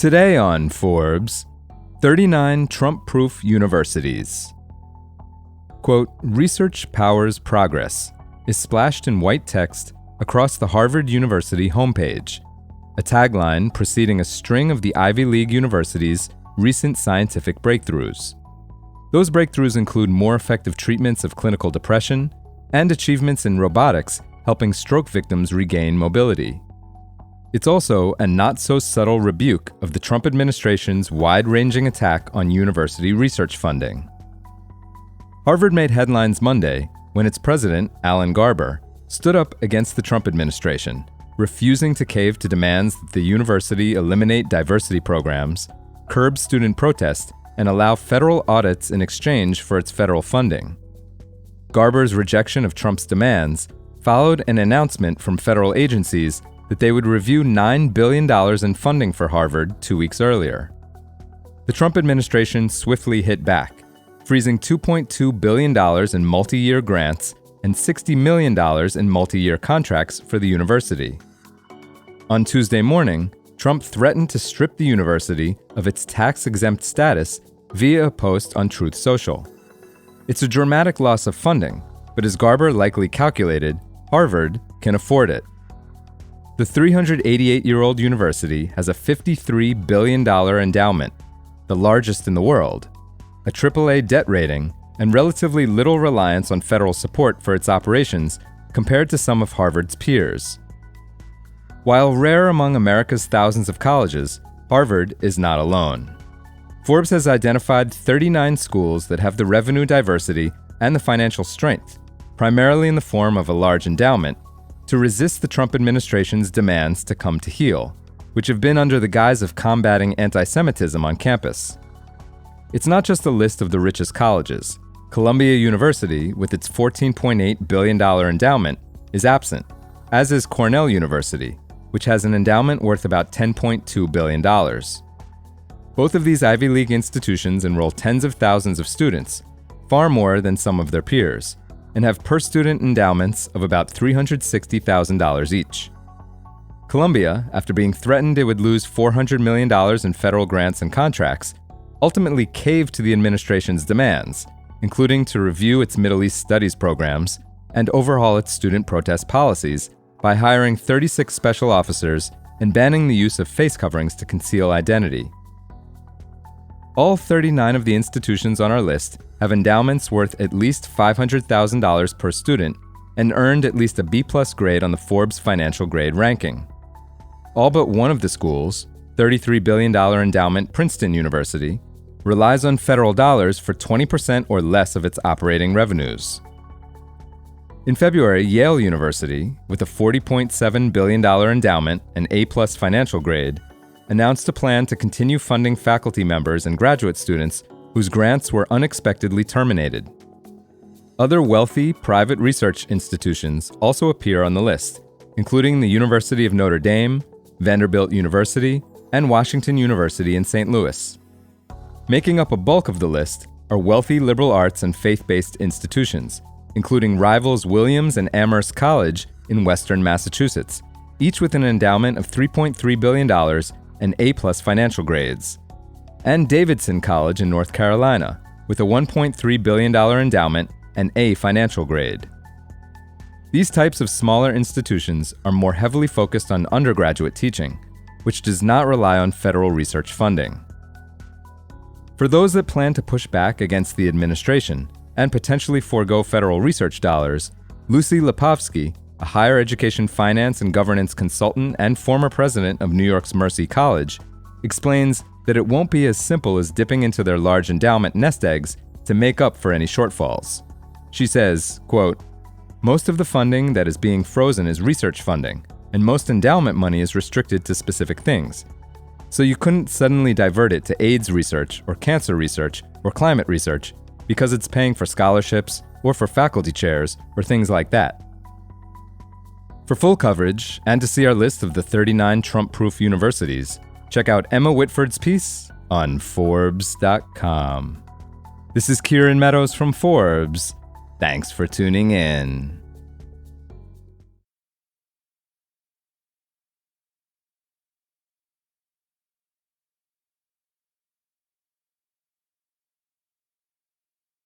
Today on Forbes, 39 Trump-proof universities. Quote, "Research powers progress" is splashed in white text across the Harvard University homepage, a tagline preceding a string of the Ivy League university's recent scientific breakthroughs. Those breakthroughs include more effective treatments of clinical depression and achievements in robotics helping stroke victims regain mobility. It's also a not-so-subtle rebuke of the Trump administration's wide-ranging attack on university research funding. Harvard made headlines Monday when its president, Alan Garber, stood up against the Trump administration, refusing to cave to demands that the university eliminate diversity programs, curb student protest, and allow federal audits in exchange for its federal funding. Garber's rejection of Trump's demands followed an announcement from federal agencies that they would review $9 billion in funding for Harvard 2 weeks earlier. The Trump administration swiftly hit back, freezing $2.2 billion in multi-year grants and $60 million in multi-year contracts for the university. On Tuesday morning, Trump threatened to strip the university of its tax-exempt status via a post on Truth Social. It's a dramatic loss of funding, but as Garber likely calculated, Harvard can afford it. The 388-year-old university has a $53 billion endowment, the largest in the world, a AAA debt rating, and relatively little reliance on federal support for its operations compared to some of Harvard's peers. While rare among America's thousands of colleges, Harvard is not alone. Forbes has identified 39 schools that have the revenue diversity and the financial strength, primarily in the form of a large endowment, to resist the Trump administration's demands to come to heel, which have been under the guise of combating anti-Semitism on campus. It's not just a list of the richest colleges. Columbia University, with its $14.8 billion endowment, is absent, as is Cornell University, which has an endowment worth about $10.2 billion. Both of these Ivy League institutions enroll tens of thousands of students, far more than some of their peers, and have per-student endowments of about $360,000 each. Columbia, after being threatened it would lose $400 million in federal grants and contracts, ultimately caved to the administration's demands, including to review its Middle East studies programs and overhaul its student protest policies by hiring 36 special officers and banning the use of face coverings to conceal identity. All 39 of the institutions on our list have endowments worth at least $500,000 per student and earned at least a B+ grade on the Forbes Financial Grade ranking. All but one of the schools, $33 billion endowment Princeton University, relies on federal dollars for 20% or less of its operating revenues. In February, Yale University, with a $40.7 billion endowment and A+ financial grade, announced a plan to continue funding faculty members and graduate students whose grants were unexpectedly terminated. Other wealthy, private research institutions also appear on the list, including the University of Notre Dame, Vanderbilt University, and Washington University in St. Louis. Making up a bulk of the list are wealthy liberal arts and faith-based institutions, including rivals Williams and Amherst College in Western Massachusetts, each with an endowment of $3.3 billion and A+ financial grades, and Davidson College in North Carolina, with a $1.3 billion endowment and A financial grade. These types of smaller institutions are more heavily focused on undergraduate teaching, which does not rely on federal research funding. For those that plan to push back against the administration and potentially forego federal research dollars, Lucy Lipovsky, a higher education finance and governance consultant and former president of New York's Mercy College, explains that it won't be as simple as dipping into their large endowment nest eggs to make up for any shortfalls. She says, quote, "Most of the funding that is being frozen is research funding, and most endowment money is restricted to specific things. So you couldn't suddenly divert it to AIDS research or cancer research or climate research because it's paying for scholarships or for faculty chairs or things like that." For full coverage and to see our list of the 39 Trump-proof universities, check out Emma Whitford's piece on Forbes.com. This is Kieran Meadows from Forbes. Thanks for tuning in.